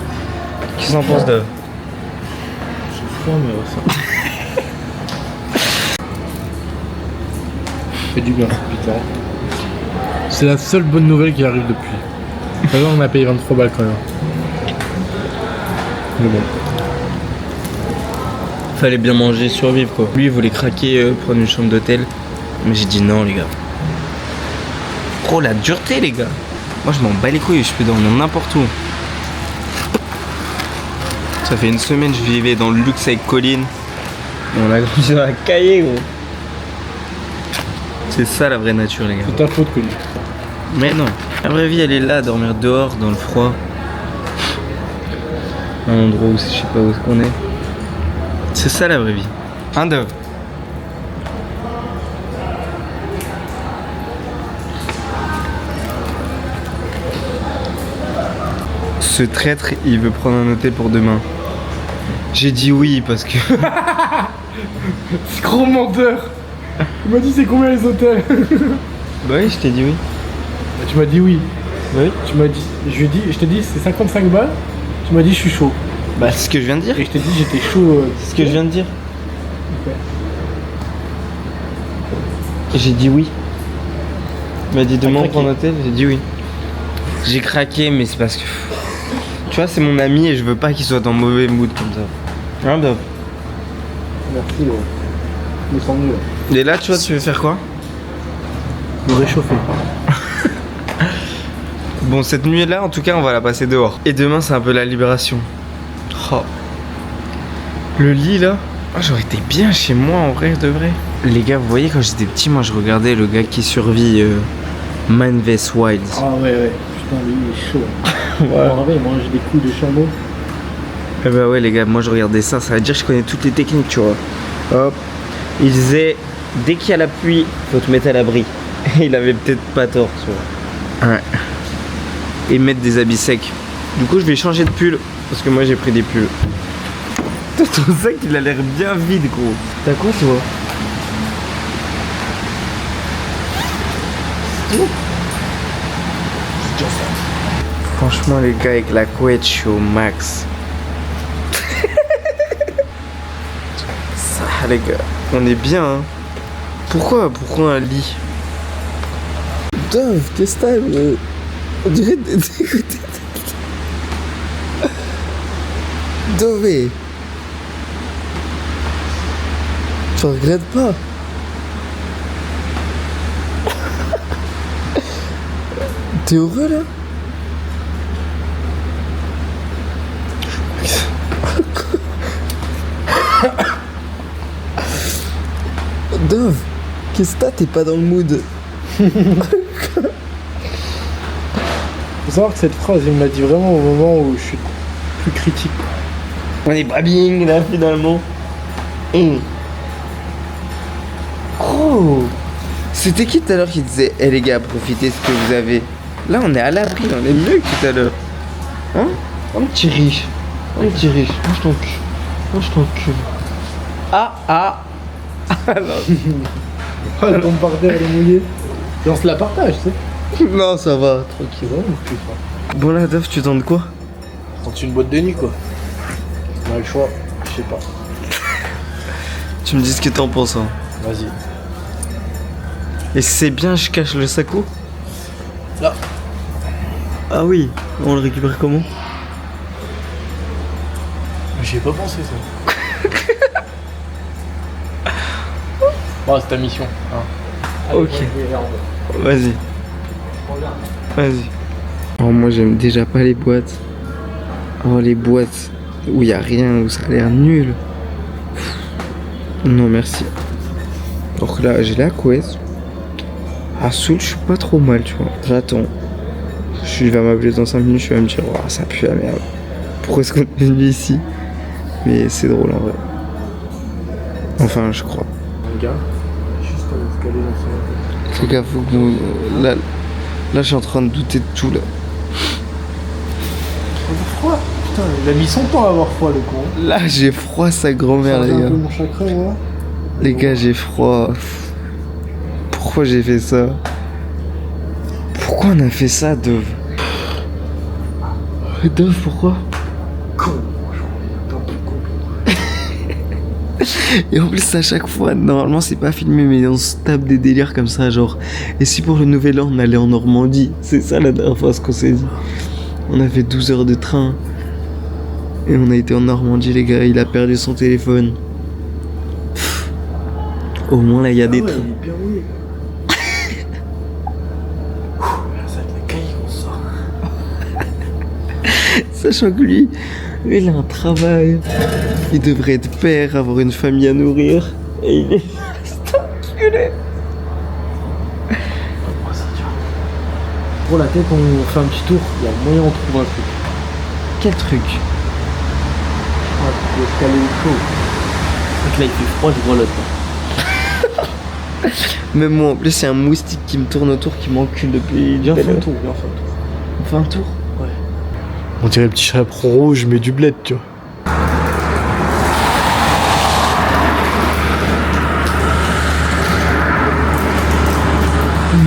Qu'est-ce qu'on pense de? Fait du bien, putain. C'est la seule bonne nouvelle qui arrive depuis. Maintenant, on a payé 23 balles quand même. Mais bon. Fallait bien manger, survivre quoi. Lui il voulait craquer, prendre une chambre d'hôtel. Mais j'ai dit non les gars. Oh la dureté les gars. Moi je m'en bats les couilles, je peux dormir n'importe où. Ça fait une semaine je vivais dans le luxe avec Colline. Et on a grandi dans la cahier gros. C'est ça la vraie nature les gars. C'est ta faute, Colin. Mais non, la vraie vie elle est là, à dormir dehors, dans le froid. Un endroit où je sais pas où est-ce qu'on est. C'est ça la vraie vie. Un Dove. Ce traître, il veut prendre un hôtel pour demain. J'ai dit oui parce que... C'est gros menteur. Il m'a dit c'est combien les hôtels? Bah oui, je t'ai dit oui. Tu m'as dit oui. Oui. Tu m'as dit, je t'ai dit c'est 55 balles. Tu m'as dit je suis chaud. Bah c'est ce que je viens de dire. Et je t'ai dit j'étais chaud. C'est ce que je viens de dire. Ok. Et j'ai dit oui. Il m'a dit demain on craqué. prend un hôtel, j'ai dit oui. J'ai craqué mais c'est parce que... Tu vois c'est mon ami et je veux pas qu'il soit dans mauvais mood comme ça. Hein Dove? Merci. Je me sens mieux. Et là tu vois tu veux faire quoi? Me réchauffer. Bon cette nuit là en tout cas on va la passer dehors. Et demain c'est un peu la libération. Oh. Le lit là. Oh, j'aurais été bien chez moi en vrai de vrai. Les gars vous voyez quand j'étais petit moi je regardais le gars qui survit Man vs Wild. Ah ouais. Putain lui il est chaud. Ouais. Il mange des coups de chameau. Eh bah ouais les gars moi je regardais ça, ça veut dire que je connais toutes les techniques tu vois. Hop. Il disait dès qu'il y a la pluie faut te mettre à l'abri. Il avait peut-être pas tort tu vois. Ouais. Et mettre des habits secs. Du coup je vais changer de pull parce que moi j'ai pris des pulls. Ton sac il a l'air bien vide gros. T'as quoi toi? Franchement les gars avec la couette je suis au max. Ça les gars, on est bien hein. Pourquoi un lit? Dove, qu'est-ce que t'as? On dirait d'écouter. Dove. Tu regrettes pas? T'es heureux là? Dove, qu'est-ce que t'es pas dans le mood? Faut savoir que cette phrase, il me l'a dit vraiment au moment où je suis plus critique. On est pas bien là finalement. Oh, c'était qui tout à l'heure qui disait eh les gars, profitez ce que vous avez. Là on est à l'abri, on est mieux que tout à l'heure. Hein? Un petit riche. Un petit riche. Mange ton cul. Mange ton cul. Ah. Oh, la bombe par terre, elle est mouillée. Et on se la partage, tu sais. Non, ça va. Tranquille, vraiment plus fort. Bon là, Dove, tu tentes quoi? Tente une boîte de nuit, quoi. On a le choix, je sais pas. Tu me dis ce que t'en penses, hein. Vas-y. Et si c'est bien, je cache le saco? Là. Ah oui, on le récupère comment? J'y ai pas pensé, ça. Oh, c'est ta mission. Hein. Ok. Vas-y. Vas-y. Oh, moi j'aime déjà pas les boîtes. Oh, les boîtes où y a rien, où ça a l'air nul. Non, merci. Alors là, j'ai la couette. À Soul, je suis pas trop mal, tu vois. J'attends. Il va m'appeler dans 5 minutes, je vais me dire, oh, ça pue la merde. Pourquoi est-ce qu'on est venu ici? Mais c'est drôle en vrai. Enfin, je crois. Un gars, juste à l'escalier dans son... Les gars, faut que là, je suis en train de douter de tout là. Froid. Putain, il a mis son temps à avoir froid, le con. Là, j'ai froid, sa grand-mère, les un gars. peu mon chakra, moi. Les gars, j'ai froid. Pourquoi j'ai fait ça? Pourquoi on a fait ça, Dove? Dove, pourquoi? Con. T'es un peu con. Et en plus, à chaque fois, normalement, c'est pas filmé, mais on se tape des délires comme ça, genre. Et si pour le nouvel an, on allait en Normandie? C'est ça la dernière fois ce qu'on s'est dit. On a fait 12 heures de train. Et on a été en Normandie, les gars. Il a perdu son téléphone. Pff. Au moins, là, il y a des trains. Il est bien mouillé. Ça va être la caille qu'on sort. Sachant que lui, il a un travail. Il devrait être père, avoir une famille à nourrir. Et il est enculé. Pour la tête, on fait un petit tour. Il y a moyen on trouve un truc. Quel truc? L'escalier est chaud. Donc là il fait froid, je grelotte. Même moi, en plus, il y a un moustique qui me tourne autour, qui m'encule depuis. Viens tout à faire un l'heure. tour, viens faire un tour. On fait un tour? On dirait le petit chaperon rouge, mais du bled, tu vois.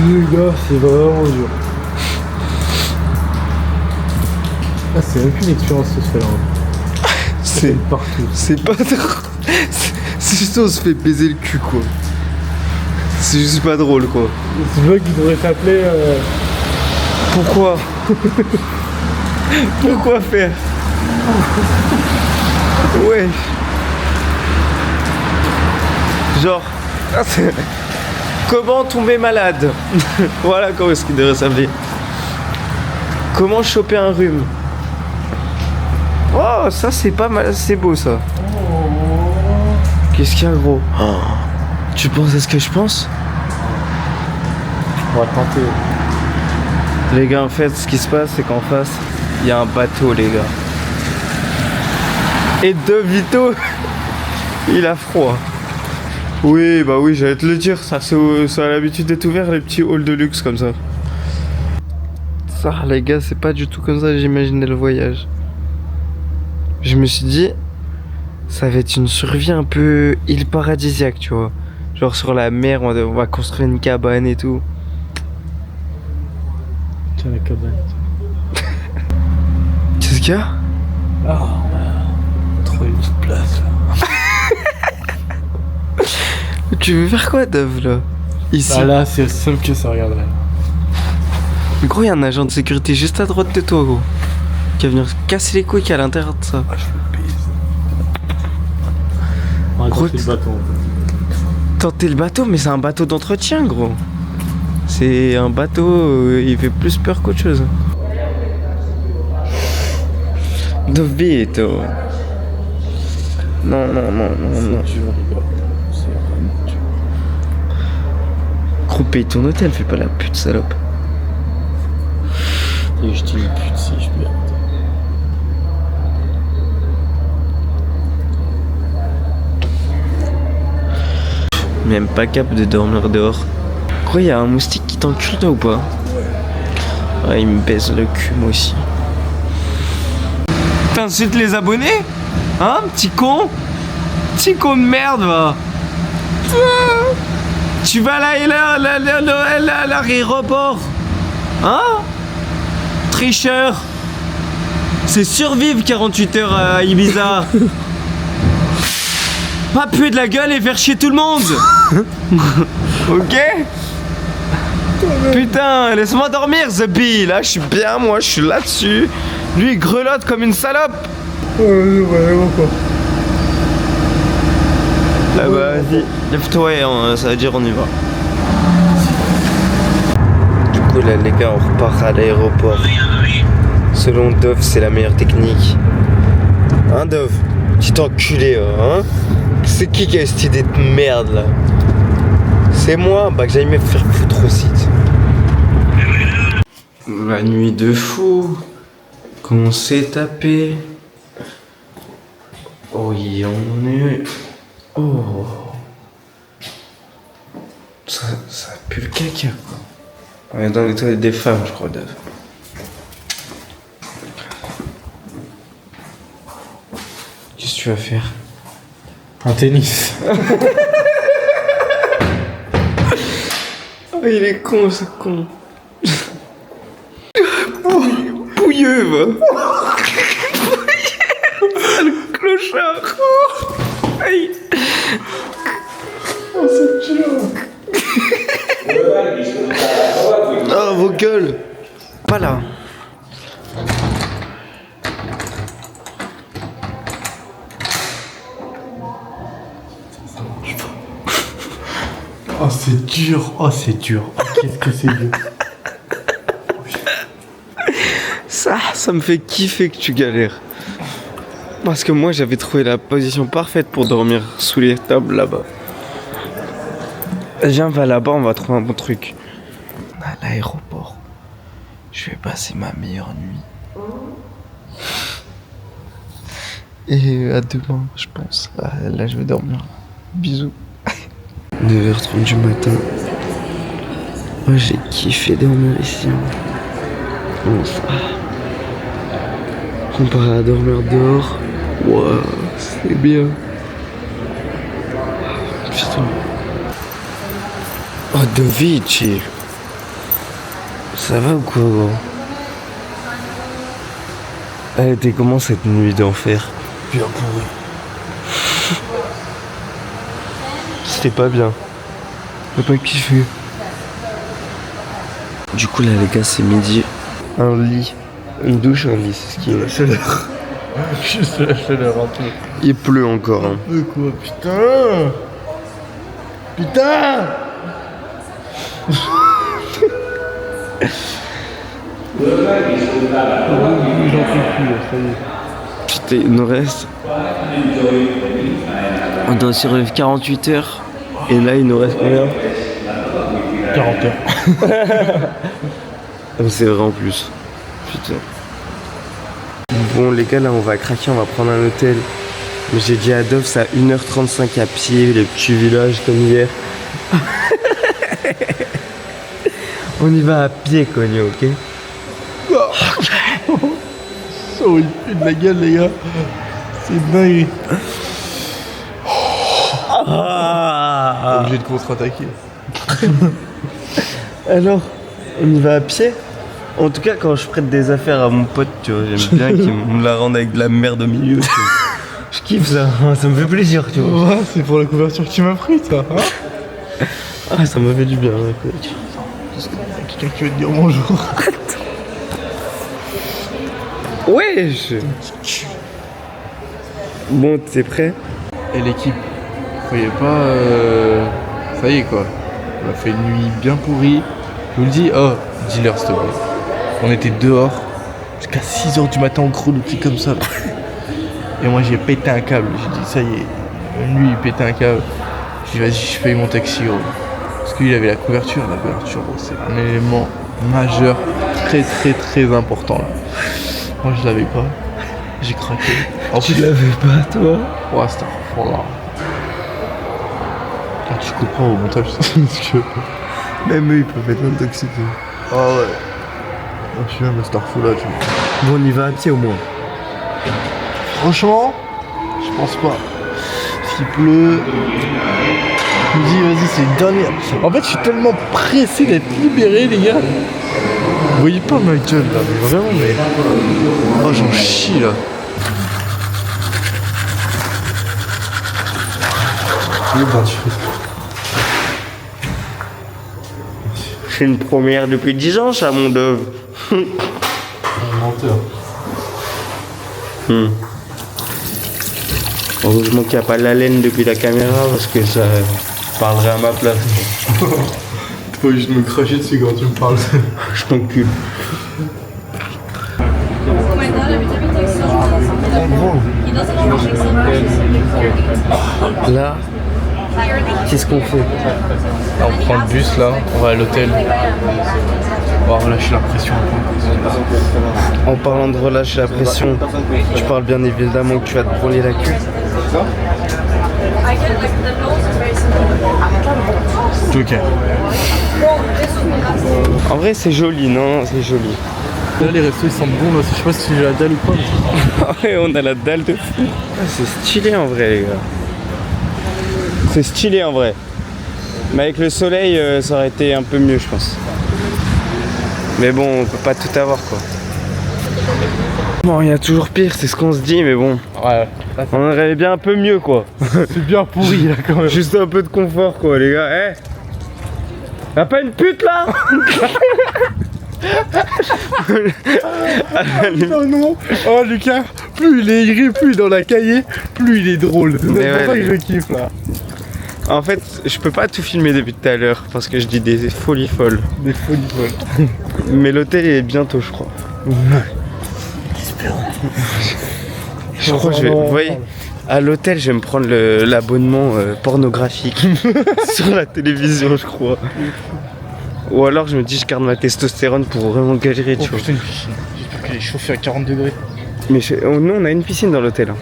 Les gars, c'est vraiment dur. Ah, c'est même plus une expérience sociale. Hein. C'est partout. C'est pas drôle. C'est juste on se fait baiser le cul, quoi. C'est juste pas drôle, quoi. C'est le mec qui devrait s'appeler. Pourquoi? Pourquoi faire? Ouais. Genre. Comment tomber malade? Voilà comment est-ce qu'il devrait s'appeler. Comment choper un rhume? Oh, ça c'est pas mal, c'est beau ça. Qu'est-ce qu'il y a, gros? Oh. Tu penses à ce que je pense? On va tenter. Les gars, en fait, ce qui se passe, c'est qu'en face, il y a un bateau, les gars. Et De Vito, il a froid. Oui, bah oui, j'allais te le dire, ça a l'habitude d'être ouvert, les petits halls de luxe comme ça. Ça, les gars, c'est pas du tout comme ça que j'imaginais le voyage. Je me suis dit, ça va être une survie un peu île paradisiaque, tu vois. Genre sur la mer, on va construire une cabane et tout. Tiens, la cabane. Qu'est-ce qu'il y a? Ah, on a trouvé une petite place là. Tu veux faire quoi, Dove, là? Ici. Ah là, c'est aussi simple que ça, regarde là. Gros, il y a un agent de sécurité juste à droite de toi, gros. Qui va venir casser les couilles qui est à l'intérieur de ça. Ah, je le pisse. On va Gros, tenter le bateau. Tenter le bateau, mais c'est un bateau d'entretien, gros. C'est un bateau, il fait plus peur qu'autre chose. Dovito. Non. C'est dur, les gars. C'est vraiment dur. Gros, paye ton hôtel, fais pas la pute, salope. Et je dis une pute si je peux. Même pas capable de dormir dehors. Quoi, y a un moustique qui t'encule toi ou pas? Ouais, il me baise le cul, moi aussi. T'insultes les abonnés? Hein, petit con? Petit con de merde, va! Tu vas à l'aéroport? Hein? Tricheur! C'est survivre 48 heures à Ibiza! Pas puer de la gueule et faire chier tout le monde. Ok. Putain, laisse-moi dormir, The Bee. Là, je suis bien, moi, je suis là-dessus. Lui, il grelotte comme une salope. Ah bah, vas-y, lève-toi et ça veut dire on y va. Du coup, là, les gars, on repart à l'aéroport. Selon Dove, c'est la meilleure technique. Hein, Dove? Petit enculé, hein? C'est qui a cette idée de merde là? C'est moi, bah que j'aille me faire foutre au site. La nuit de fou qu'on s'est tapé. Oh oui, on est... Oh. Ça pue le caca quoi. On est dans les toilettes des femmes je crois, Dave. Qu'est-ce que tu vas faire? Un tennis. Oh, il est con, ce con. Pouilleux, va. Le clochard. Aïe. Oh, c'est dur. Oh, vos gueules. Pas là. Oh c'est dur, oh c'est dur. Oh, qu'est-ce que c'est dur. Ça me fait kiffer que tu galères. Parce que moi j'avais trouvé la position parfaite pour dormir sous les tables là-bas. Viens, va là-bas, on va trouver un bon truc. À l'aéroport, je vais passer ma meilleure nuit. Et à demain, je pense. Là, je vais dormir. Bisous. 9h30 du matin. Oh, j'ai kiffé dormir ici. Bon, ça. Comparé à dormir dehors, wow, c'est bien. Putain. Oh, Dovici. Ça va ou quoi, gros? Elle était comment cette nuit d'enfer? Bien pourri. C'était pas bien. T'as pas kiffé. Du coup là les gars c'est midi. Un lit. Une douche, un lit, c'est ce qui est. La chaleur. Juste la chaleur un peu. Il pleut encore. Hein. Quoi, putain. Putain. J'en peux plus là, ça y est. Putain, il nous reste. On doit survivre 48 heures. Et là il nous reste combien? 40 heures. C'est vrai en plus. Putain. Bon les gars là on va craquer, on va prendre un hôtel. Mais j'ai dit à Dove c'est à 1h35 à pied, les petits villages comme hier. On y va à pied Cogno, ok? Oh, il pue de la gueule les gars. C'est dingue. Obligé de contre-attaquer. Alors, on y va à pied? En tout cas, quand je prête des affaires à mon pote, tu vois, j'aime bien qu'il me la rende avec de la merde au milieu. Tu vois. Je kiffe ça, ça me fait plaisir, tu vois. Ouais, c'est pour la couverture que tu m'as pris, ça. Hein? Ah, ça m'a fait du bien, la couverture. Quelqu'un qui veut te dire bonjour. Ouais, Bon, t'es prêt? Et l'équipe, croyez pas, ça y est quoi. On a fait une nuit bien pourrie. Je vous le dis, oh, dis-leur s'il te plaît. On était dehors jusqu'à 6h du matin en chronotique comme ça. Là. Et moi j'ai pété un câble. J'ai dit ça y est. Lui il pétait un câble. J'ai dit vas-y je paye mon taxi gros. Parce qu'il avait la couverture. La couverture gros, c'est un élément majeur, très important là. Moi je l'avais pas. J'ai craqué. En plus, Tu l'avais pas, toi? ouais, c'était un là. Ah, tu comprends au montage parce que... Même eux, ils peuvent être intoxiqués. Ah ouais. Ah, je suis même Starfall là, tu vois. Bon, on y va à pied au moins. Franchement, je pense pas. S'il pleut... Je me dis, vas-y, c'est le dernier. En fait, je suis tellement pressé d'être libéré, les gars. Vous voyez pas ma gueule là, mais vraiment, mais. Oh, j'en chie là. C'est une première depuis 10 ans, ça, mon dove. Menteur. Heureusement qu'il n'y a pas la laine depuis la caméra parce que ça parlerait à ma place. Faut juste me cracher dessus quand tu me parles. Je t'encule. Là, qu'est-ce qu'on fait? Là, on prend le bus là, on va à l'hôtel. On va relâcher la pression. En parlant de relâcher la pression, tu parles bien évidemment que tu vas te brûler la queue. Ok. En vrai, c'est joli, non? C'est joli. Là, les restos ils sentent bon là, je sais pas si j'ai la dalle ou pas. Ouais, on a la dalle de fou. Ah, c'est stylé en vrai, les gars. C'est stylé en vrai. Mais avec le soleil, ça aurait été un peu mieux, je pense. Mais bon, on peut pas tout avoir, quoi. Bon, il y a toujours pire, c'est ce qu'on se dit, mais bon. Ouais. On aurait bien un peu mieux, quoi. C'est bien pourri là quand même. Juste un peu de confort, quoi, les gars. Eh, y'a pas une pute là? Oh non. Oh Lucas, plus il est irré, plus il est dans la cahier, plus il est drôle. C'est pour ouais, ça que je kiffe là. En fait, je peux pas tout filmer depuis tout à l'heure parce que je dis des folies folles. Des folies folles. Mais l'hôtel est bientôt, je crois. Je crois que je vais. Vous voyez, à l'hôtel, je vais me prendre l'abonnement pornographique sur la télévision, je crois. Ou alors, je me dis, je garde ma testostérone pour vraiment galérer, tu Oh vois. putain, une piscine. J'espère qu'elle est chauffée à 40 degrés. Mais nous, on a une piscine dans l'hôtel. Hein.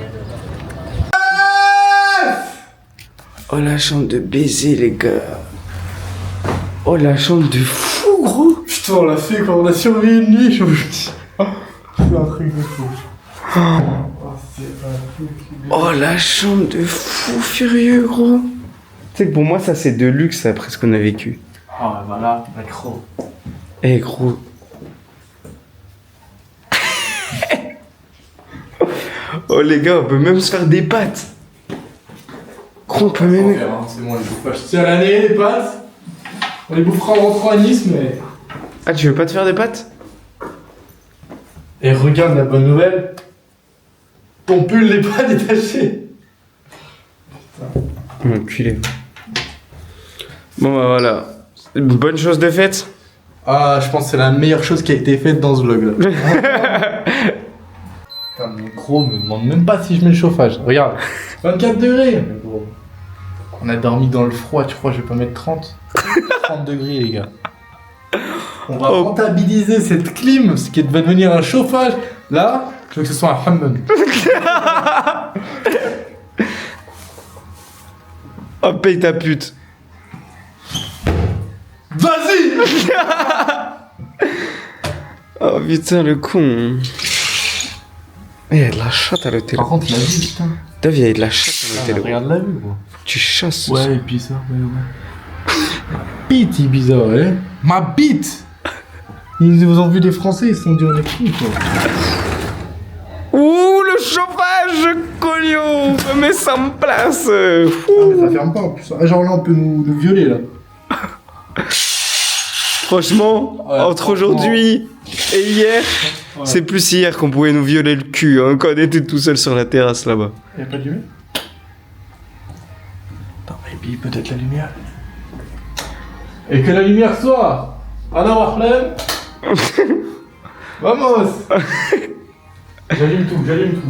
Oh, la chambre de baiser, les gars. Oh, la chambre de fou, gros. Putain, on l'a fait quand on a surveillé une nuit, je me dis. C'est un truc de fou. Oh, la chambre de fou furieux, gros. Tu sais que pour moi, ça, c'est de luxe après ce qu'on a vécu. Ah, voilà, macro. Eh, gros. Oh, les gars, on peut même se faire des pâtes. Gros, on peut même. C'est bon, les bouffages. C'est à l'année, les pâtes. On les bouffera en rentrant à Nice, mais. Ah, tu veux pas te faire des pâtes? Et regarde la bonne nouvelle. Ton pull n'est pas détaché. Enculé. Bon, bah voilà. Une bonne chose de faite. Ah, je pense que c'est la meilleure chose qui a été faite dans ce vlog là. Putain, mon gros me demande même pas si je mets le chauffage. Regarde, 24 degrés. Mais gros, on a dormi dans le froid, tu crois que je vais pas mettre 30? 30 degrés, les gars. On va rentabiliser cette clim, ce qui va devenir un chauffage. Là, je veux que ce soit un hammam. Oh, paye ta pute. Vas-y. Oh putain, le con. Il y a de la chatte à l'hôtel. Par contre, la vue, putain. T'as vu, il y a de la chatte à l'hôtel. gros. Regarde la vue, gros. Tu chasses. Ouais, et puis ça, ouais. Bite, Ibiza, ouais. Ma bite. Ils nous ont vu des Français, ils se sont dit on est fous, quoi. Ouh, le chauffage, colio. Mets ça en place. Ah, mais ça ferme pas en plus. Ah, genre là, on peut nous violer, là. Franchement, Ouais, entre franchement. aujourd'hui et hier, c'est plus hier qu'on pouvait nous violer le cul, hein, quand on était tout seul sur la terrasse là-bas. Y'a pas de lumière? Attends, maybe, peut-être la lumière. Et que la lumière soit Ana Wahlan. Vamos. J'allume tout.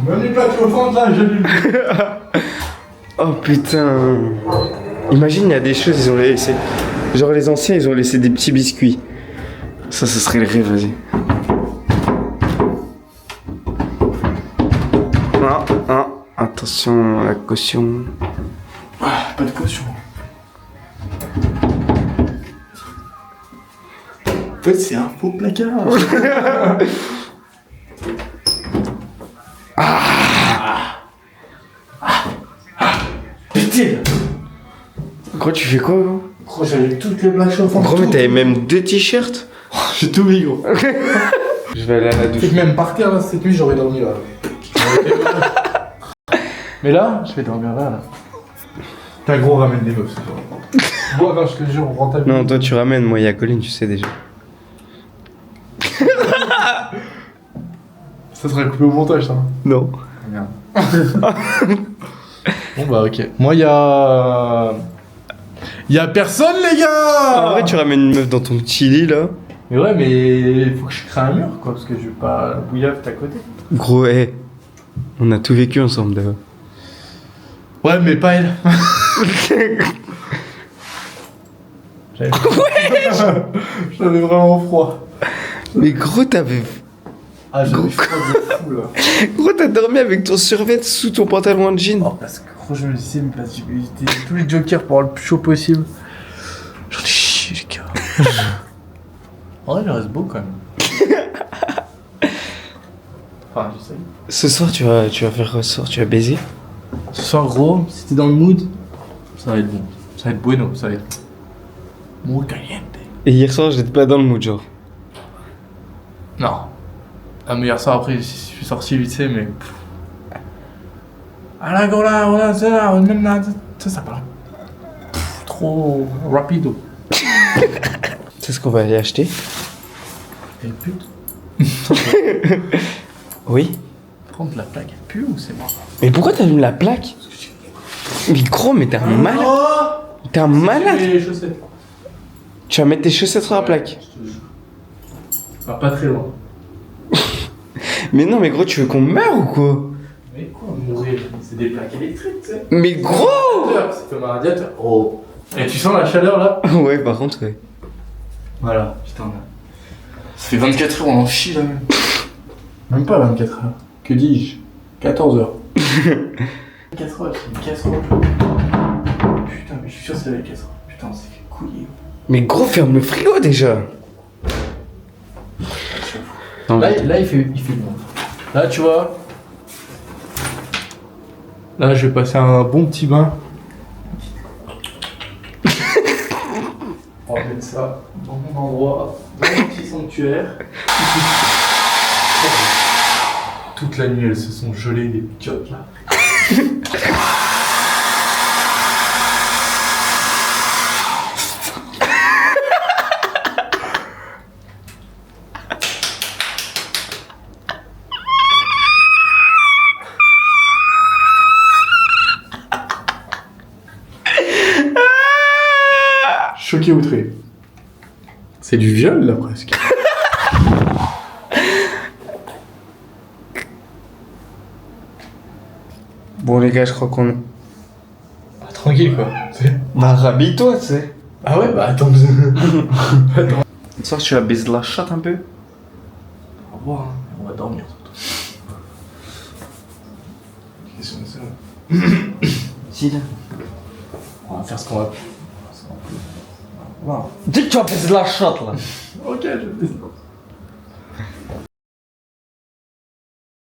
Même les plaques chauffantes là, j'allume tout. Oh putain. Imagine, il y a des choses, ils ont laissé. Genre les anciens, ils ont laissé des petits biscuits. Ça, ce serait le rêve, vas-y. Ah, attention à la caution. Ah, pas de caution. En fait, c'est un faux placard. Putain. Gros, tu fais quoi, gros? Gros, j'avais toutes les plaques chauffantes. Gros, mais t'avais même 2 t-shirts? J'ai tout mis, gros. Je vais aller à la douche. Et même par terre, là, cette nuit, j'aurais dormi là. Mais là, je vais dormir là. T'as gros, ramène des meufs ce soir. Moi, non, je te jure, on rentable. Non, toi tu ramènes, moi il y a Colline, tu sais déjà. Ça sera coupé au montage, ça. Non. Merde. Bon bah ok. Moi y'a personne les gars. En vrai, tu ramènes une meuf dans ton petit lit là. Mais ouais, mais il faut que je crée un mur quoi, parce que je veux pas bouillave à côté. Gros, on a tout vécu ensemble d'abord. Ouais, mais pas elle. J'avais vraiment froid. Mais gros, t'avais. Ah, j'avais froid de fou là. Gros, t'as dormi avec ton survêt sous ton pantalon de jean. Oh, parce que gros, je me disais, mais parce que j'ai évité tous les jokers pour avoir le plus chaud possible. J'en ai chié, les gars. En vrai, il reste beau quand même. Enfin, j'essaye. Ce soir, tu vas faire ressort, tu vas baiser. Ce soir, gros, si t'es dans le mood, ça va être bon. Ça va être bueno, ça va être. Muy caliente. Et hier soir, j'étais pas dans le mood, genre. Non. Ah, mais hier soir, après, je suis sorti vite fait, mais. Ah la gola, voilà, c'est là, même là, ça parle. Trop rapido. C'est ce qu'on va aller acheter. Et pute. Oui. Prendre la plaque, elle pue ou c'est moi? Mais pourquoi t'allumes la plaque? Mais gros, mais t'es un malade. T'es un malade. Les chaussettes. Tu vas mettre tes chaussettes sur la plaque. Ah, pas très loin. Mais non, mais gros, tu veux qu'on meure ou quoi? Mais quoi, mourir? C'est des plaques électriques, tu sais. Mais gros! C'est comme un radiateur. Oh. Et tu sens la chaleur là? Ouais, par contre, ouais. Voilà, putain. Ça fait 24 heures, on en chie là même. Même pas 24 heures. Que dis-je? 14 heures. 24 heures, c'est une casserole. Putain, mais je suis sûr que c'est la casserole. Putain, c'est fait couiller. Mais gros, ferme le frigo déjà. Non, Là, il fait bon. Là, tu vois. Là, je vais passer un bon petit bain. On va mettre ça dans mon endroit, dans mon petit sanctuaire. Toute la nuit, elles se sont gelées, des pichottes là. Choqué outré. C'est du viol là presque. Bon, les gars, je crois qu'on. Ah, tranquille quoi. Bah, rhabille-toi, tu sais. Ah ouais, bah attends. Attends. Ce soir, tu vas baiser la chatte un peu. On va voir, hein. On va dormir surtout. Qu'est-ce que c'est ça? Si, là. On va faire ce qu'on va. Voilà. Dis que tu vas baiser la chatte, là. Ok, je vais.